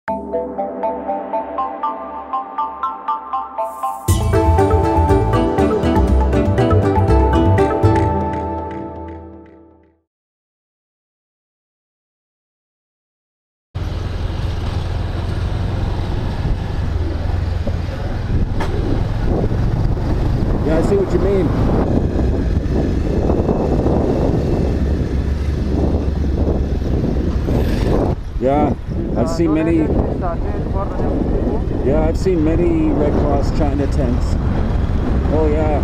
Yeah, I see what you mean. Yeah, I've seen many. Yeah, I've seen many Red Cross China tents. Oh yeah.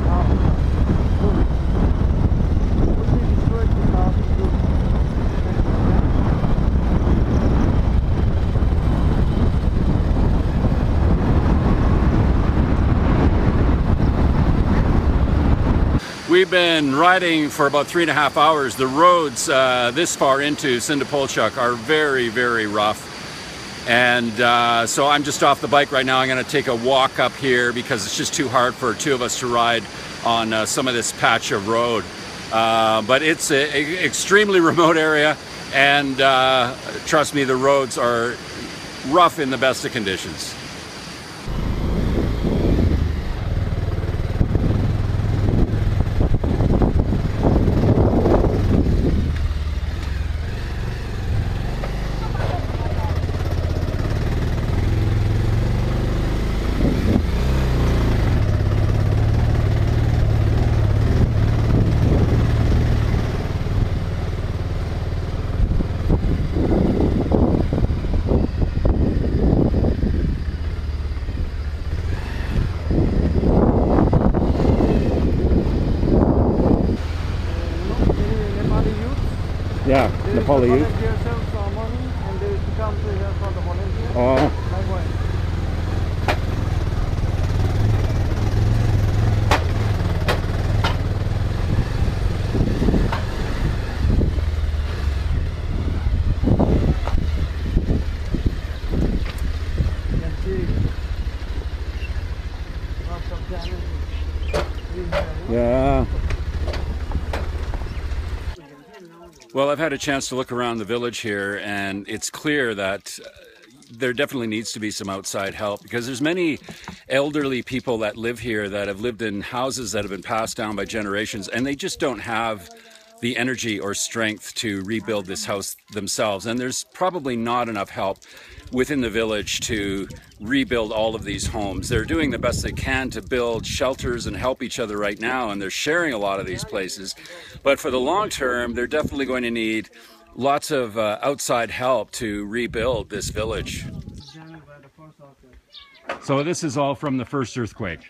We've been riding for about 3.5 hours. The roads this far into Sindapolchak are very, very rough. And so I'm just off the bike right now. I'm going to take a walk up here because it's just too hard for two of us to ride on some of this patch of road. But it's an extremely remote area, and trust me, the roads are rough in the best of conditions. Yeah, Nepali youth. And they come to here for the volunteer. Oh. Yeah. Well, I've had a chance to look around the village here, and it's clear that there definitely needs to be some outside help, because there's many elderly people that live here that have lived in houses that have been passed down by generations, and they just don't have the energy or strength to rebuild this house themselves. And there's probably not enough help within the village to rebuild all of these homes. They're doing the best they can to build shelters and help each other right now, and they're sharing a lot of these places. But for the long term, they're definitely going to need lots of outside help to rebuild this village. So this is all from the first earthquake.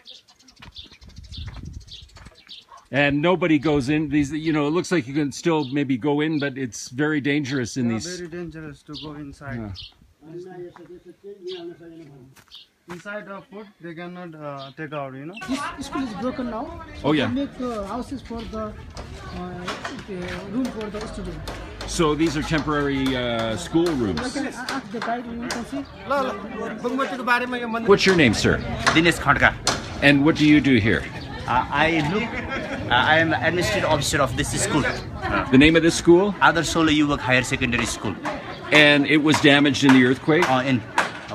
And nobody goes in these, you know, it looks like you can still maybe go in, but it's very dangerous in these. Very dangerous to go inside. Yeah. Inside the food, they cannot take out, you know. This school is broken now. Oh yeah. Make houses for the room for the student. So these are temporary school rooms. Ask the guide, you can see. What's your name, sir? Dinesh Khandka. And what do you do here? I am administrative officer of this school. The name of this school? Adarsh Solo Yuvak Higher Secondary School. And it was damaged in the earthquake?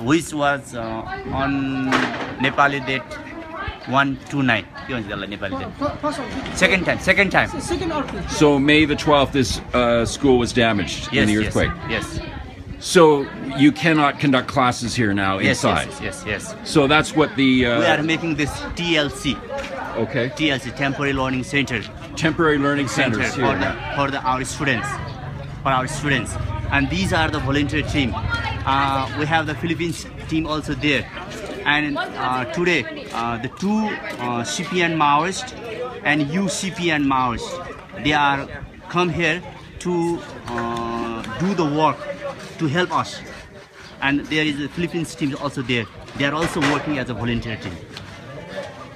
Which was on Nepali date 129. Second time. Second earthquake. So May the 12th, this school was damaged in the earthquake? Yes. So you cannot conduct classes here now inside? Yes. So that's what the... we are making this TLC. Okay. TLC, Temporary Learning Center. Temporary Learning Centers here. For our students. And these are the volunteer team. We have the Philippines team also there. And today, the two CPN Maoists and UCPN Maoists, they are come here to do the work, to help us. And there is a Philippines team also there. They are also working as a volunteer team.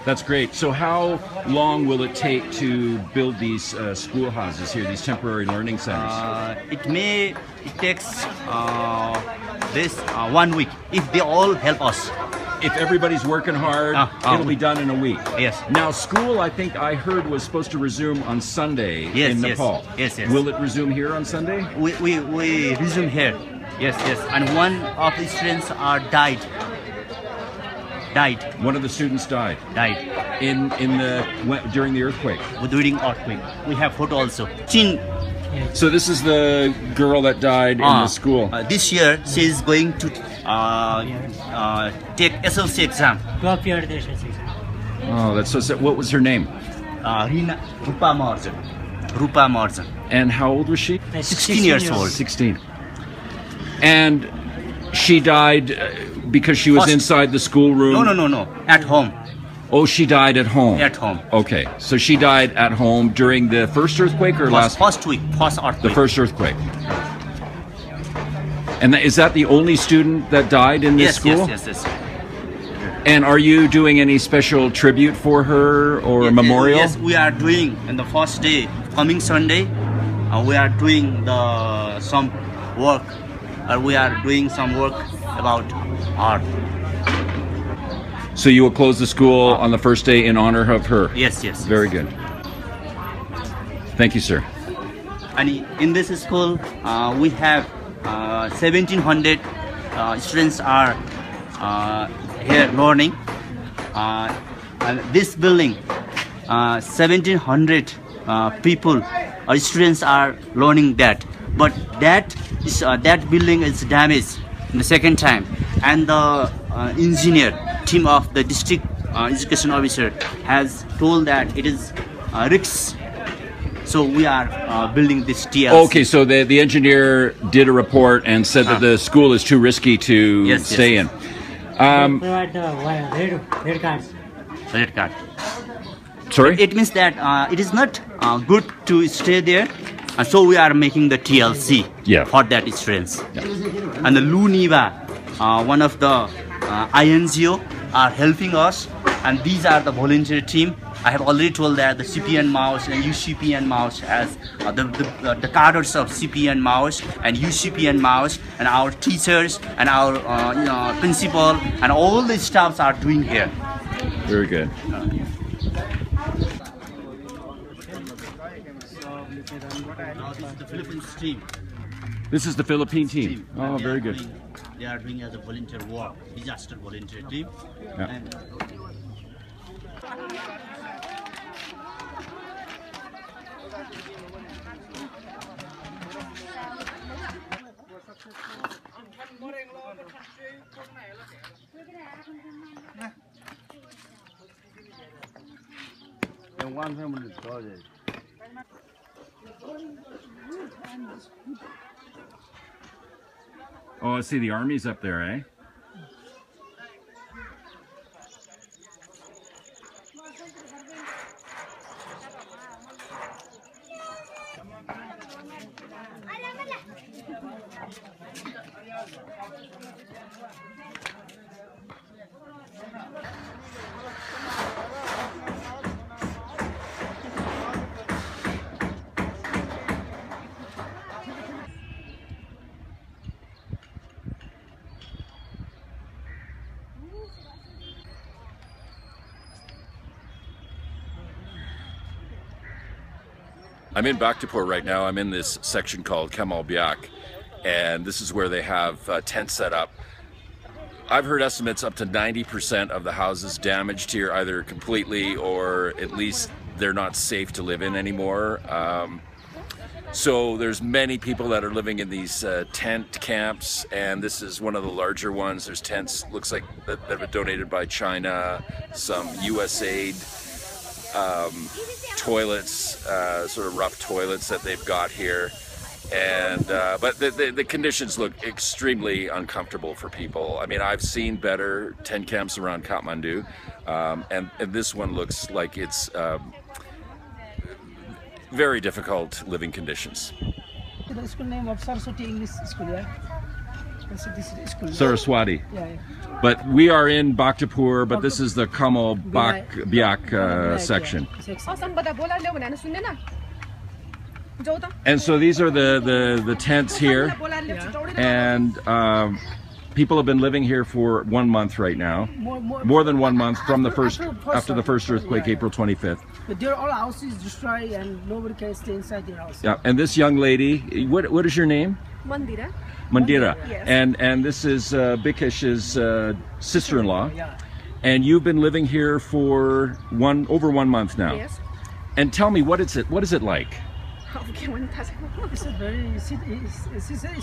That's great. So how long will it take to build these schoolhouses here, these temporary learning centers? It takes this 1 week if they all help us. If everybody's working hard, it'll be done in a week. Yes. Now school, I think I heard, was supposed to resume on Sunday in Nepal. Yes. Will it resume here on Sunday? We resume here. Yes, yes. And one of the students are died. One of the students died Died during the earthquake. during earthquake. We have photo also. Chin. So this is the girl that died in the school. This year she is going to take SLC exam. 12 year SLC. Oh, that's so sad. What was her name? Rupa Marjan. And how old was she? 16 years old. 16. And she died because she was inside the schoolroom? No. At home. Oh, she died at home. At home. Okay, so she died at home during the first earthquake or First earthquake. The first earthquake. And is that the only student that died in this school? Yes. And are you doing any special tribute for her or memorial? Yes, we are doing on the first day, coming Sunday. We are doing some work. We are doing some work about art. So you will close the school on the first day in honor of her? Yes. Very good. Thank you, sir. And in this school, we have 1,700 students are here learning. And this building, 1,700 people or students are learning that. But that building is damaged in the second time, and the engineer team of the district education officer has told that it is risks. So we are building this TLC. Okay, so the engineer did a report and said that the school is too risky to stay in. Provide the red cards. Red card. Sorry? It means that it is not good to stay there. So we are making the TLC for that students. And the Luniva, one of the INGO, are helping us. And these are the volunteer team. I have already told that the CPN Mouse and UCPN Mouse as the cadres of CPN Mouse and UCPN Mouse, and our teachers and our principal and all the staffs are doing here. Very good. Now this is the Philippines team. This is the Philippine team. Oh, very good. They are doing as a volunteer work, disaster volunteer team. Yeah. And one family project. Oh, I see the army's up there, eh? I'm in Bhaktapur right now. I'm in this section called Kamal Biak, and this is where they have tents set up. I've heard estimates up to 90% of the houses damaged here, either completely or at least they're not safe to live in anymore. So there's many people that are living in these tent camps, and this is one of the larger ones. There's tents, looks like that have been donated by China, some USAID. Toilets, sort of rough toilets that they've got here, and but the conditions look extremely uncomfortable for people. I mean, I've seen better tent camps around Kathmandu, and this one looks like it's very difficult living conditions. The school name of Saraswati English School, yeah. School. Saraswati. Yeah. But we are in Bhaktapur, but this is the Kamal Biak section. And so these are the tents here, and people have been living here for 1 month right now, more than 1 month from the after the first earthquake, April 25th. But their all houses destroyed and nobody can stay inside their house. Yeah, and this young lady, what is your name? Mandira. Mandira. Yes. And this is Bikesh's sister-in-law. Yeah. And you've been living here for over 1 month now. Yes. And tell me, what is it like? It's a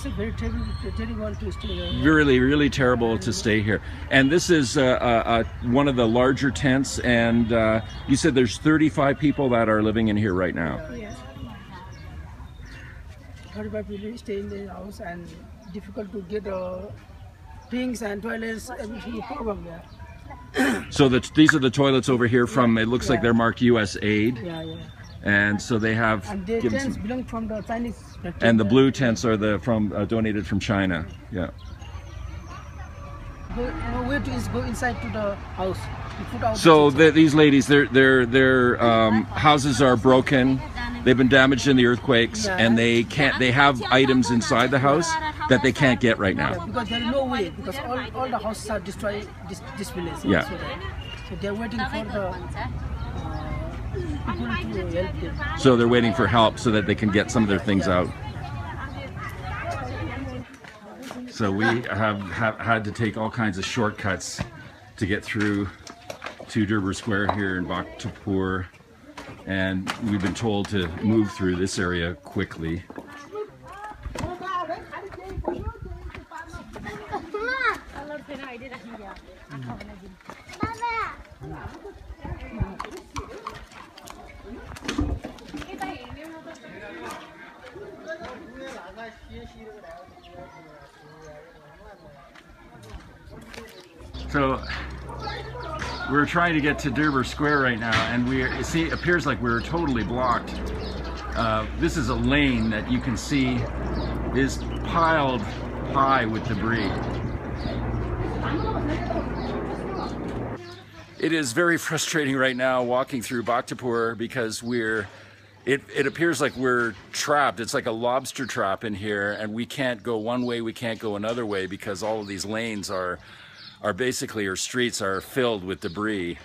very terrible to stay here. Really, really terrible to stay here. And this is one of the larger tents, and you said there's 35 people that are living in here right now. Yes. 35 people stay in the house, and difficult to get things and toilets, everything is problem there. So these are the toilets over here from, it looks like they're marked US Aid. Yeah, yeah. And so they have And the given tents some, belong from the Chinese factory. and the blue tents are donated from China. Yeah. Where to is go inside to the house. You put out So these ladies, their houses are broken. They've been damaged in the earthquakes, and they have items inside the house that they can't get right now. because there is no way, because all the houses are destroyed this village. Yeah. So they're waiting for the people to help them. So they're waiting for help so that they can get some of their things out. So we have had to take all kinds of shortcuts to get through to Durbar Square here in Bhaktapur, and we've been told to move through this area quickly. So we're trying to get to Durbar Square right now, and it appears like we're totally blocked. This is a lane that you can see is piled high with debris. It is very frustrating right now walking through Bhaktapur because it appears like we're trapped. It's like a lobster trap in here, and we can't go one way, we can't go another way because all of these lanes are basically, our streets are filled with debris.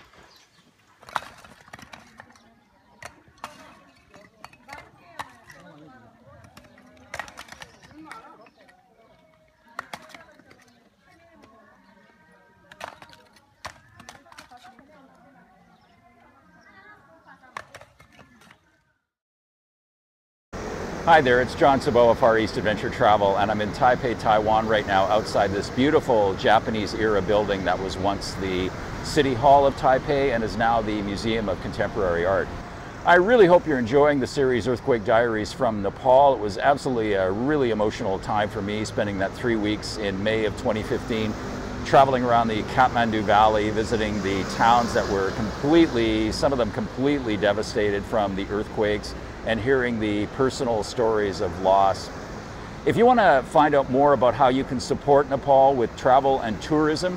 Hi there, it's John Saboa, Far East Adventure Travel, and I'm in Taipei, Taiwan right now outside this beautiful Japanese era building that was once the City Hall of Taipei and is now the Museum of Contemporary Art. I really hope you're enjoying the series Earthquake Diaries from Nepal. It was absolutely a really emotional time for me, spending that 3 weeks in May of 2015, traveling around the Kathmandu Valley, visiting the towns that were some of them completely devastated from the earthquakes, and hearing the personal stories of loss. If you want to find out more about how you can support Nepal with travel and tourism,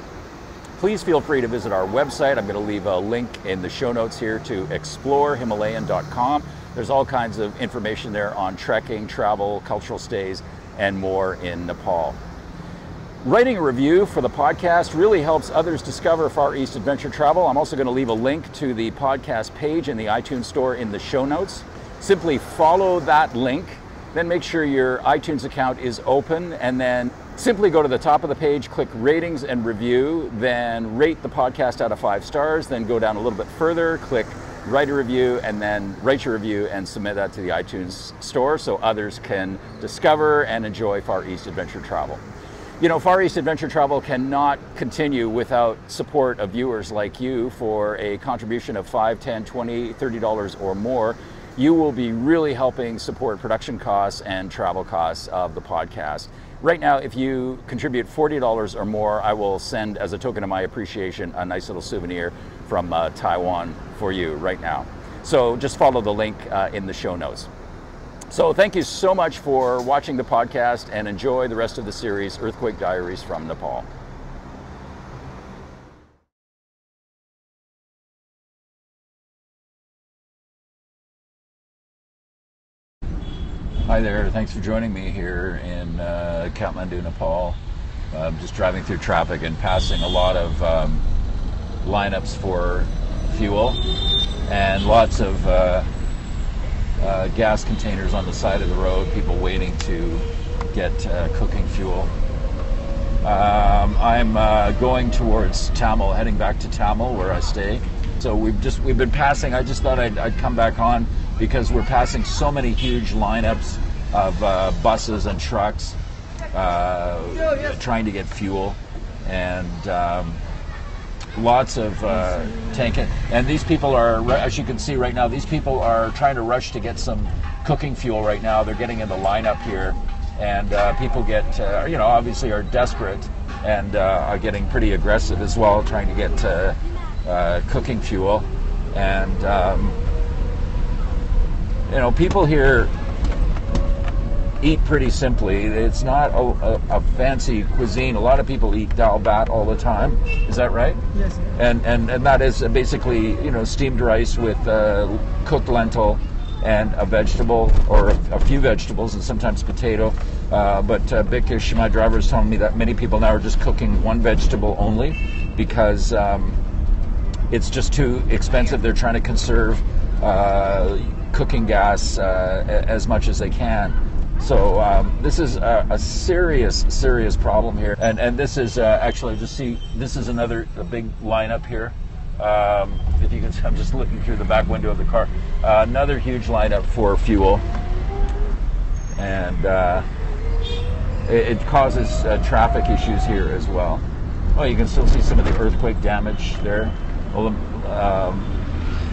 please feel free to visit our website. I'm going to leave a link in the show notes here to explorehimalayan.com. There's all kinds of information there on trekking, travel, cultural stays, and more in Nepal. Writing a review for the podcast really helps others discover Far East Adventure Travel. I'm also going to leave a link to the podcast page in the iTunes store in the show notes. Simply follow that link, then make sure your iTunes account is open, and then simply go to the top of the page, click ratings and review, then rate the podcast out of 5 stars, then go down a little bit further, click write a review, and then write your review and submit that to the iTunes store so others can discover and enjoy Far East Adventure Travel. You know, Far East Adventure Travel cannot continue without support of viewers like you. For a contribution of $5, $10, $20, $30 or more, you will be really helping support production costs and travel costs of the podcast. Right now, if you contribute $40 or more, I will send, as a token of my appreciation, a nice little souvenir from Taiwan for you right now. So just follow the link in the show notes. So thank you so much for watching the podcast, and enjoy the rest of the series, Earthquake Diaries from Nepal. Hi there, thanks for joining me here in Kathmandu, Nepal. I'm just driving through traffic and passing a lot of lineups for fuel, and lots of gas containers on the side of the road, people waiting to get cooking fuel. I'm going towards Tamil, heading back to Tamil where I stay. So we've been passing. I just thought I'd come back on because we're passing so many huge lineups of buses and trucks trying to get fuel, and lots of tanking. And these people are, as you can see right now, these people are trying to rush to get some cooking fuel right now. They're getting in the lineup here, and people get, obviously are desperate and are getting pretty aggressive as well, trying to get cooking fuel. And people here eat pretty simply. It's not a fancy cuisine. A lot of people eat dal bhat all the time. Is that right? Yes. And that is basically steamed rice with cooked lentil and a vegetable or a few vegetables and sometimes potato. But Bikish, my driver, is telling me that many people now are just cooking one vegetable only because it's just too expensive. They're trying to conserve cooking gas as much as they can. So this is a serious problem here. And this is actually, just see, this is a big lineup here. If you can see, I'm just looking through the back window of the car. Another huge lineup for fuel. And it causes traffic issues here as well. Oh, you can still see some of the earthquake damage there. Well,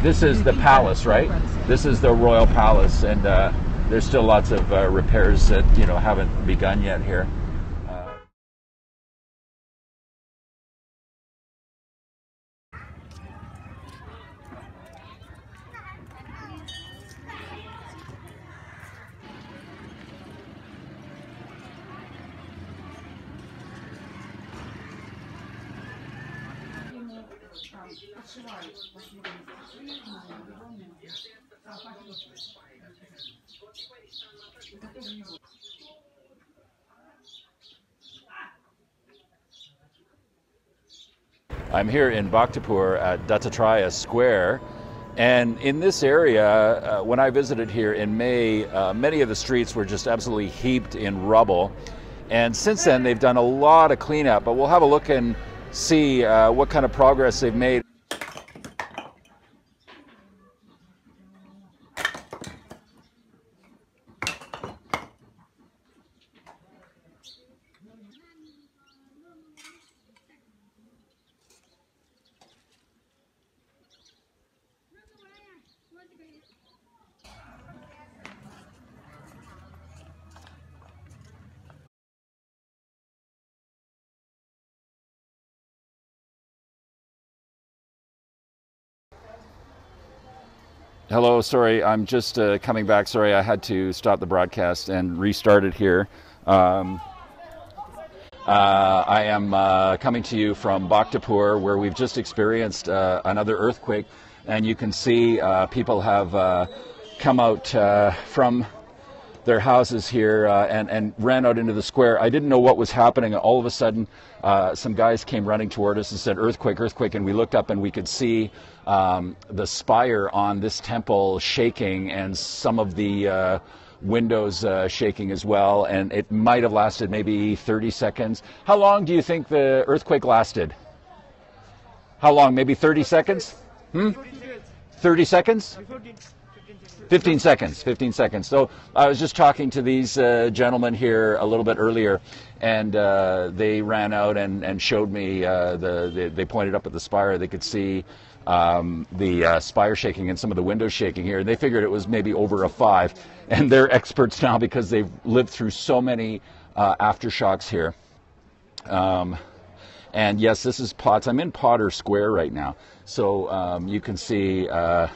this is the palace, right? This is the royal palace, and there's still lots of repairs that haven't begun yet here. I'm here in Bhaktapur at Dattatreya Square, and in this area, when I visited here in May, many of the streets were just absolutely heaped in rubble, and since then they've done a lot of cleanup, but we'll have a look and see what kind of progress they've made. Hello, sorry, I'm just coming back. Sorry, I had to stop the broadcast and restart it here. I am coming to you from Bhaktapur, where we've just experienced another earthquake, and you can see people have come out from their houses here and ran out into the square. I didn't know what was happening. All of a sudden, some guys came running toward us and said, "Earthquake, earthquake," and we looked up and we could see the spire on this temple shaking and some of the windows shaking as well, and it might have lasted maybe 30 seconds. How long do you think the earthquake lasted? How long? Maybe 30 seconds? 30 seconds? 15 seconds. 15 seconds. So I was just talking to these gentlemen here a little bit earlier, and they ran out and showed me, they pointed up at the spire. They could see the spire shaking and some of the windows shaking here. They figured it was maybe over a 5. And they're experts now because they've lived through so many aftershocks here. And yes, this is Potts. I'm in Potter Square right now. So you can see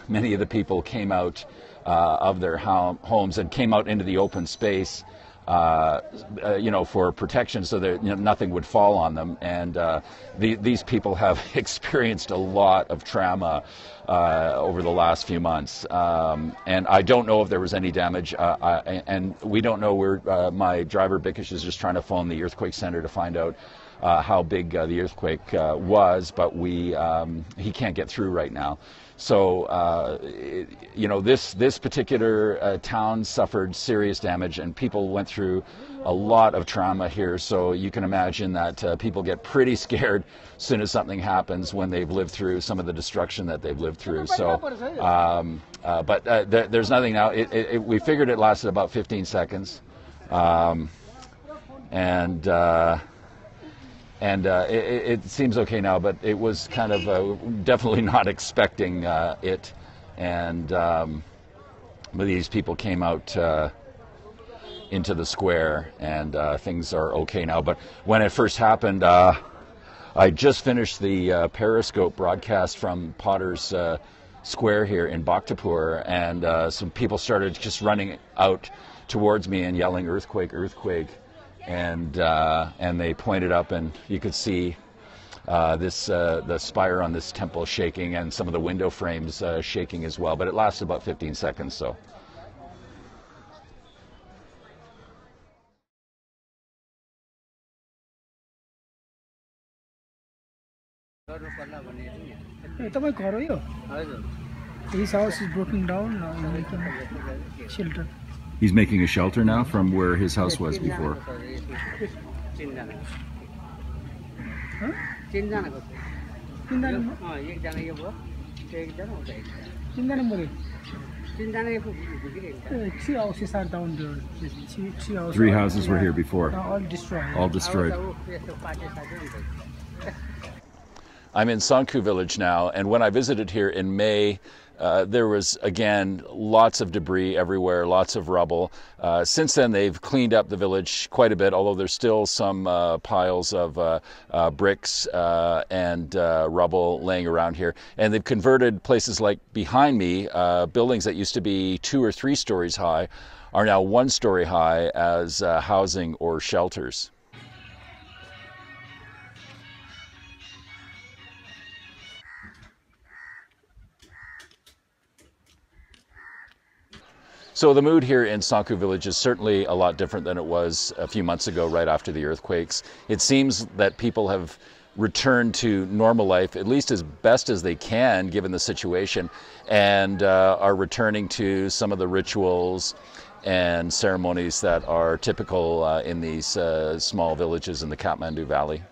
many of the people came out of their homes and came out into the open space, for protection, so that nothing would fall on them. And these people have experienced a lot of trauma over the last few months. And I don't know if there was any damage, and we don't know where my driver Bikish is just trying to phone the earthquake center to find out how big the earthquake was, but he can't get through right now. So, this particular town suffered serious damage, and people went through a lot of trauma here, so you can imagine that people get pretty scared as soon as something happens when they've lived through some of the destruction that they've lived through. So, there's nothing now. We figured it lasted about 15 seconds, it seems okay now, but it was kind of definitely not expecting it, and these people came out into the square, and things are okay now. But when it first happened, I just finished the Periscope broadcast from Potter's Square here in Bhaktapur, and some people started just running out towards me and yelling, "Earthquake, earthquake." And they pointed up, and you could see the spire on this temple shaking, and some of the window frames shaking as well. But it lasted about 15 seconds. So. His house is broken down. Now making shelter. He's making a shelter now from where his house was before. Three houses were here before. All destroyed. All destroyed. I'm in Sanku village now, and when I visited here in May, there was, again, lots of debris everywhere, lots of rubble. Since then, they've cleaned up the village quite a bit, although there's still some piles of bricks and rubble laying around here. And they've converted places like behind me, buildings that used to be 2 or 3 stories high, are now 1 story high as housing or shelters. So the mood here in Sanku village is certainly a lot different than it was a few months ago, right after the earthquakes. It seems that people have returned to normal life, at least as best as they can, given the situation, and are returning to some of the rituals and ceremonies that are typical in these small villages in the Kathmandu Valley.